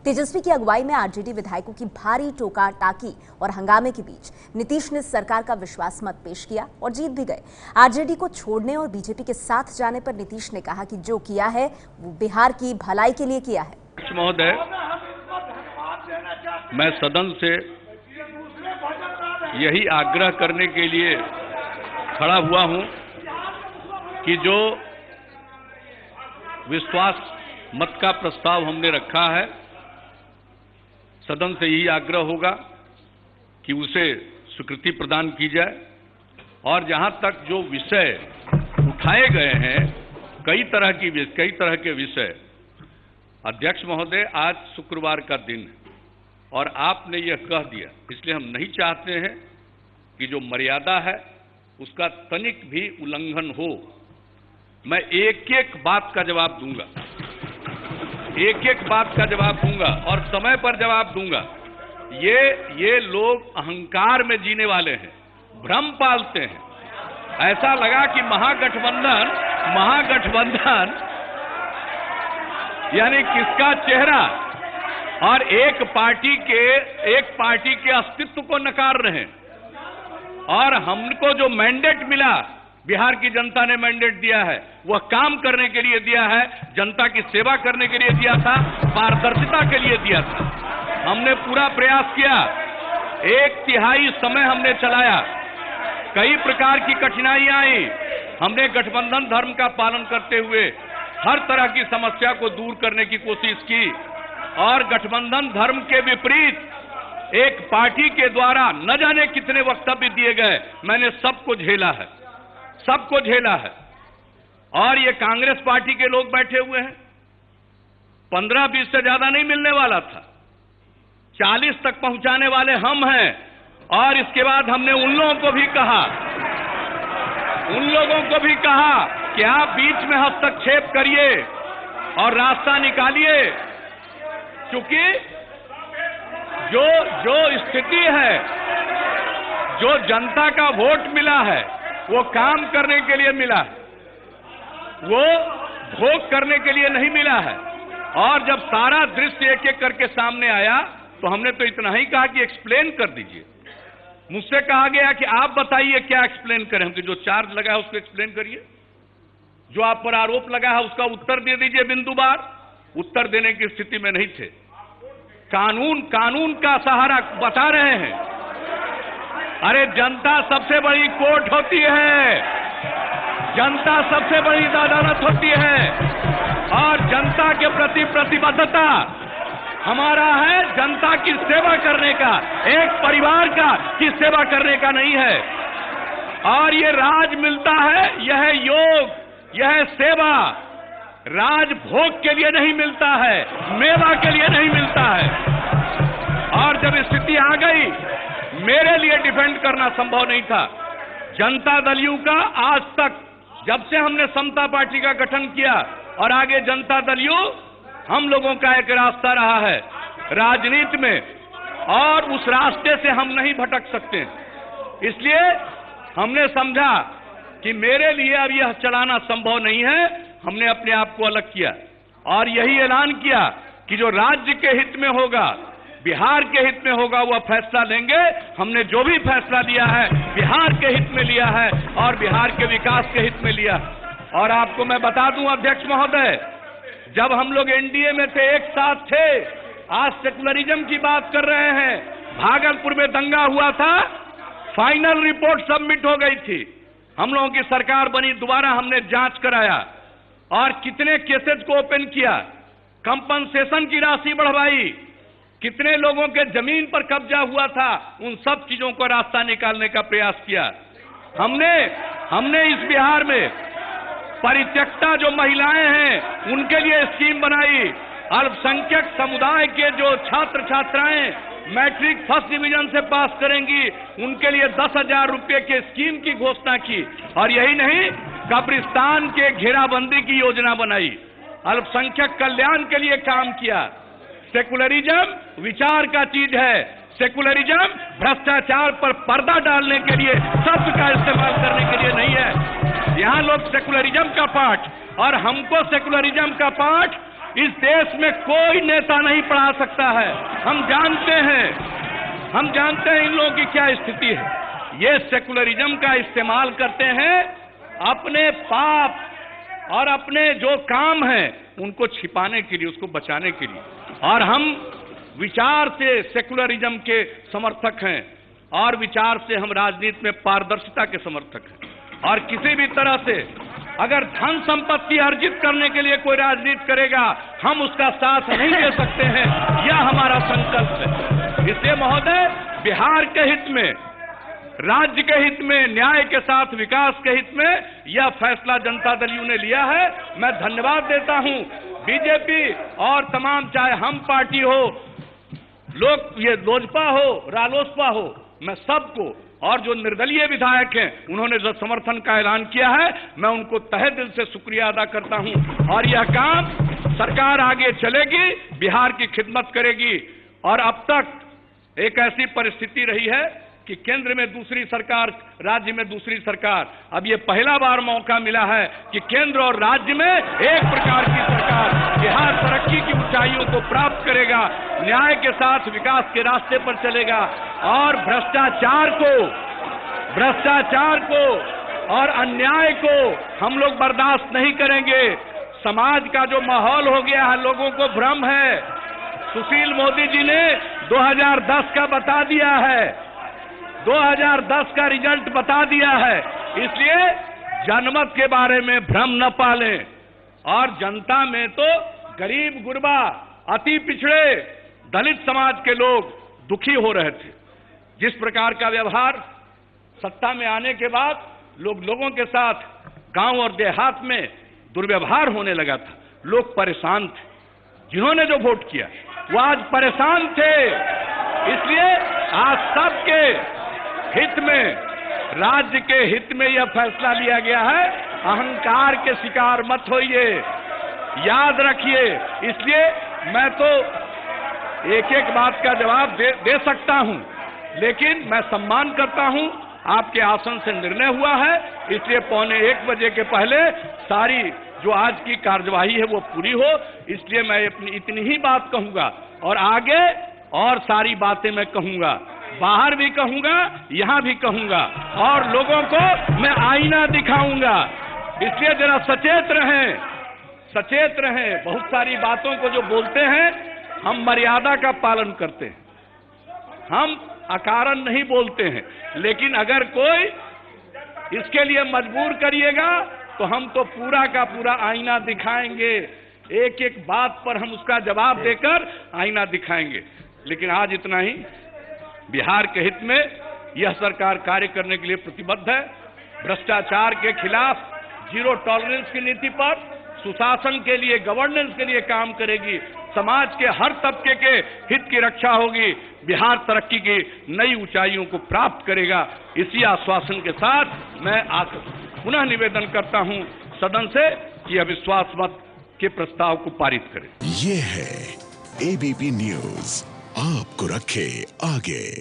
तेजस्वी की अगुवाई में आरजेडी विधायकों की भारी टोका टाकी और हंगामे के बीच नीतीश ने सरकार का विश्वास मत पेश किया और जीत भी गए। आरजेडी को छोड़ने और बीजेपी के साथ जाने पर नीतीश ने कहा कि जो किया है वो बिहार की भलाई के लिए किया है। महोदय, मैं सदन से यही आग्रह करने के लिए खड़ा हुआ हूं कि जो विश्वास मत का प्रस्ताव हमने रखा है, सदन से यही आग्रह होगा कि उसे स्वीकृति प्रदान की जाए। और जहां तक जो विषय उठाए गए हैं, कई तरह के विषय, अध्यक्ष महोदय, आज शुक्रवार का दिन है और आपने यह कह दिया, इसलिए हम नहीं चाहते हैं कि जो मर्यादा है उसका तनिक भी उल्लंघन हो। मैं एक एक बात का जवाब दूंगा, और समय पर जवाब दूंगा। ये लोग अहंकार में जीने वाले हैं, भ्रम पालते हैं। ऐसा लगा कि महागठबंधन यानी किसका चेहरा, और एक पार्टी के अस्तित्व को नकार रहे हैं। और हमको जो मैंडेट मिला, बिहार की जनता ने मैंडेट दिया है, वह काम करने के लिए दिया है, जनता की सेवा करने के लिए दिया था, पारदर्शिता के लिए दिया था। हमने पूरा प्रयास किया, 1/3 समय हमने चलाया, कई प्रकार की कठिनाइयां आई, हमने गठबंधन धर्म का पालन करते हुए हर तरह की समस्या को दूर करने की कोशिश की। और गठबंधन धर्म के विपरीत एक पार्टी के द्वारा न जाने कितने वक्तव्य दिए गए, मैंने सबको झेला है। और ये कांग्रेस पार्टी के लोग बैठे हुए हैं, 15-20 से ज्यादा नहीं मिलने वाला था, 40 तक पहुंचाने वाले हम हैं। और इसके बाद हमने उन लोगों को भी कहा कि आप बीच में हस्तक्षेप करिए और रास्ता निकालिए, क्योंकि जो स्थिति है, जो जनता का वोट मिला है, वो काम करने के लिए मिला है, वो भोग करने के लिए नहीं मिला है। और जब सारा दृश्य एक एक करके सामने आया तो हमने तो इतना ही कहा कि एक्सप्लेन कर दीजिए। मुझसे कहा गया कि आप बताइए क्या एक्सप्लेन करें, कि जो चार्ज लगा है उसको एक्सप्लेन करिए, जो आप पर आरोप लगा है उसका उत्तर दे दीजिए बिंदुवार। उत्तर देने की स्थिति में नहीं थे। कानून का सहारा बता रहे हैं। अरे जनता सबसे बड़ी कोर्ट होती है, जनता सबसे बड़ी अदालत होती है, और जनता के प्रति प्रतिबद्धता हमारा है जनता की सेवा करने का, एक परिवार की सेवा करने का नहीं है। और ये राज मिलता है, यह योग, यह सेवा राज भोग के लिए नहीं मिलता है, मेवा के लिए नहीं मिलता है। और जब स्थिति आ गई, मेरे लिए डिफेंड करना संभव नहीं था। जनता दल यू का आज तक, जब से हमने समता पार्टी का गठन किया और आगे जनता दल यू, हम लोगों का एक रास्ता रहा है राजनीति में, और उस रास्ते से हम नहीं भटक सकते। इसलिए हमने समझा कि मेरे लिए अब यह चलाना संभव नहीं है। हमने अपने आप को अलग किया और यही ऐलान किया कि जो राज्य के हित में होगा, बिहार के हित में होगा, वह फैसला लेंगे। हमने जो भी फैसला लिया है बिहार के हित में लिया है और बिहार के विकास के हित में लिया। और आपको मैं बता दूं अध्यक्ष महोदय, जब हम लोग एनडीए में थे, एक साथ थे, आज सेकुलरिज्म की बात कर रहे हैं। भागलपुर में दंगा हुआ था, फाइनल रिपोर्ट सबमिट हो गई थी, हम लोगों की सरकार बनी, दोबारा हमने जांच कराया और कितने केसेस को ओपन किया, कंपनसेशन की राशि बढ़वाई, कितने लोगों के जमीन पर कब्जा हुआ था, उन सब चीजों को रास्ता निकालने का प्रयास किया। हमने इस बिहार में परित्यक्ता जो महिलाएं हैं उनके लिए स्कीम बनाई। अल्पसंख्यक समुदाय के जो छात्र छात्राएं मैट्रिक फर्स्ट डिवीजन से पास करेंगी, उनके लिए 10,000 रुपए के स्कीम की घोषणा की। और यही नहीं, कब्रिस्तान के घेराबंदी की योजना बनाई, अल्पसंख्यक कल्याण के लिए काम किया। सेकुलरिज्म विचार का चीज है, सेकुलरिज्म भ्रष्टाचार पर पर्दा डालने के लिए, शब्द का इस्तेमाल करने के लिए नहीं है। यहाँ लोग सेकुलरिज्म का पाठ और हमको सेकुलरिज्म का पाठ इस देश में कोई नेता नहीं पढ़ा सकता है। हम जानते हैं इन लोगों की क्या स्थिति है। ये सेकुलरिज्म का इस्तेमाल करते हैं अपने पाप और अपने जो काम है उनको छिपाने के लिए, उसको बचाने के लिए। और हम विचार से सेकुलरिज्म के समर्थक हैं और विचार से हम राजनीति में पारदर्शिता के समर्थक हैं। और किसी भी तरह से अगर धन संपत्ति अर्जित करने के लिए कोई राजनीति करेगा, हम उसका साथ नहीं दे सकते हैं। यह हमारा संकल्प है। इसलिए महोदय, बिहार के हित में, राज्य के हित में, न्याय के साथ विकास के हित में यह फैसला जनता दल यू ने लिया है। मैं धन्यवाद देता हूं बीजेपी और तमाम, चाहे हम पार्टी हो, ये लोजपा हो, रालोसपा हो, मैं सबको, और जो निर्दलीय विधायक हैं उन्होंने जो समर्थन का ऐलान किया है, मैं उनको तहे दिल से शुक्रिया अदा करता हूं। और यह काम सरकार आगे चलेगी, बिहार की खिदमत करेगी। और अब तक एक ऐसी परिस्थिति रही है कि केंद्र में दूसरी सरकार, राज्य में दूसरी सरकार। अब ये पहला बार मौका मिला है कि केंद्र और राज्य में एक प्रकार की सरकार। बिहार तरक्की की ऊंचाइयों को प्राप्त करेगा, न्याय के साथ विकास के रास्ते पर चलेगा और भ्रष्टाचार को और अन्याय को हम लोग बर्दाश्त नहीं करेंगे। समाज का जो माहौल हो गया है, लोगों को भ्रम है। सुशील मोदी जी ने 2010 का बता दिया है, 2010 का रिजल्ट बता दिया है। इसलिए जनमत के बारे में भ्रम न पालें। और जनता में तो गरीब, गुरबा, अति पिछड़े, दलित समाज के लोग दुखी हो रहे थे। जिस प्रकार का व्यवहार सत्ता में आने के बाद लोगों के साथ गांव और देहात में दुर्व्यवहार होने लगा था, लोग परेशान थे। जिन्होंने जो वोट किया वो आज परेशान थे। इसलिए आज सबके हित में, राज्य के हित में यह फैसला लिया गया है। अहंकार के शिकार मत होइए, याद रखिए। इसलिए मैं तो एक एक बात का जवाब दे सकता हूं, लेकिन मैं सम्मान करता हूं, आपके आसन से निर्णय हुआ है। इसलिए 12:45 बजे के पहले सारी जो आज की कार्यवाही है वो पूरी हो। इसलिए मैं अपनी इतनी ही बात कहूंगा और आगे और सारी बातें मैं कहूंगा, बाहर भी कहूंगा, यहां भी कहूंगा, और लोगों को मैं आईना दिखाऊंगा। इसलिए जरा सचेत रहें। बहुत सारी बातों को जो बोलते हैं, हम मर्यादा का पालन करते हैं, हम अकारण नहीं बोलते हैं। लेकिन अगर कोई इसके लिए मजबूर करिएगा तो हम तो पूरा का पूरा आईना दिखाएंगे। एक एक बात पर हम उसका जवाब देकर आईना दिखाएंगे। लेकिन आज इतना ही। बिहार के हित में यह सरकार कार्य करने के लिए प्रतिबद्ध है। भ्रष्टाचार के खिलाफ जीरो टॉलरेंस की नीति पर, सुशासन के लिए, गवर्नेंस के लिए काम करेगी। समाज के हर तबके के हित की रक्षा होगी। बिहार तरक्की की नई ऊंचाइयों को प्राप्त करेगा। इसी आश्वासन के साथ मैं पुनः निवेदन करता हूं सदन से कि अविश्वास मत के प्रस्ताव को पारित करें। ये है एबीपी न्यूज, आपको रखे आगे।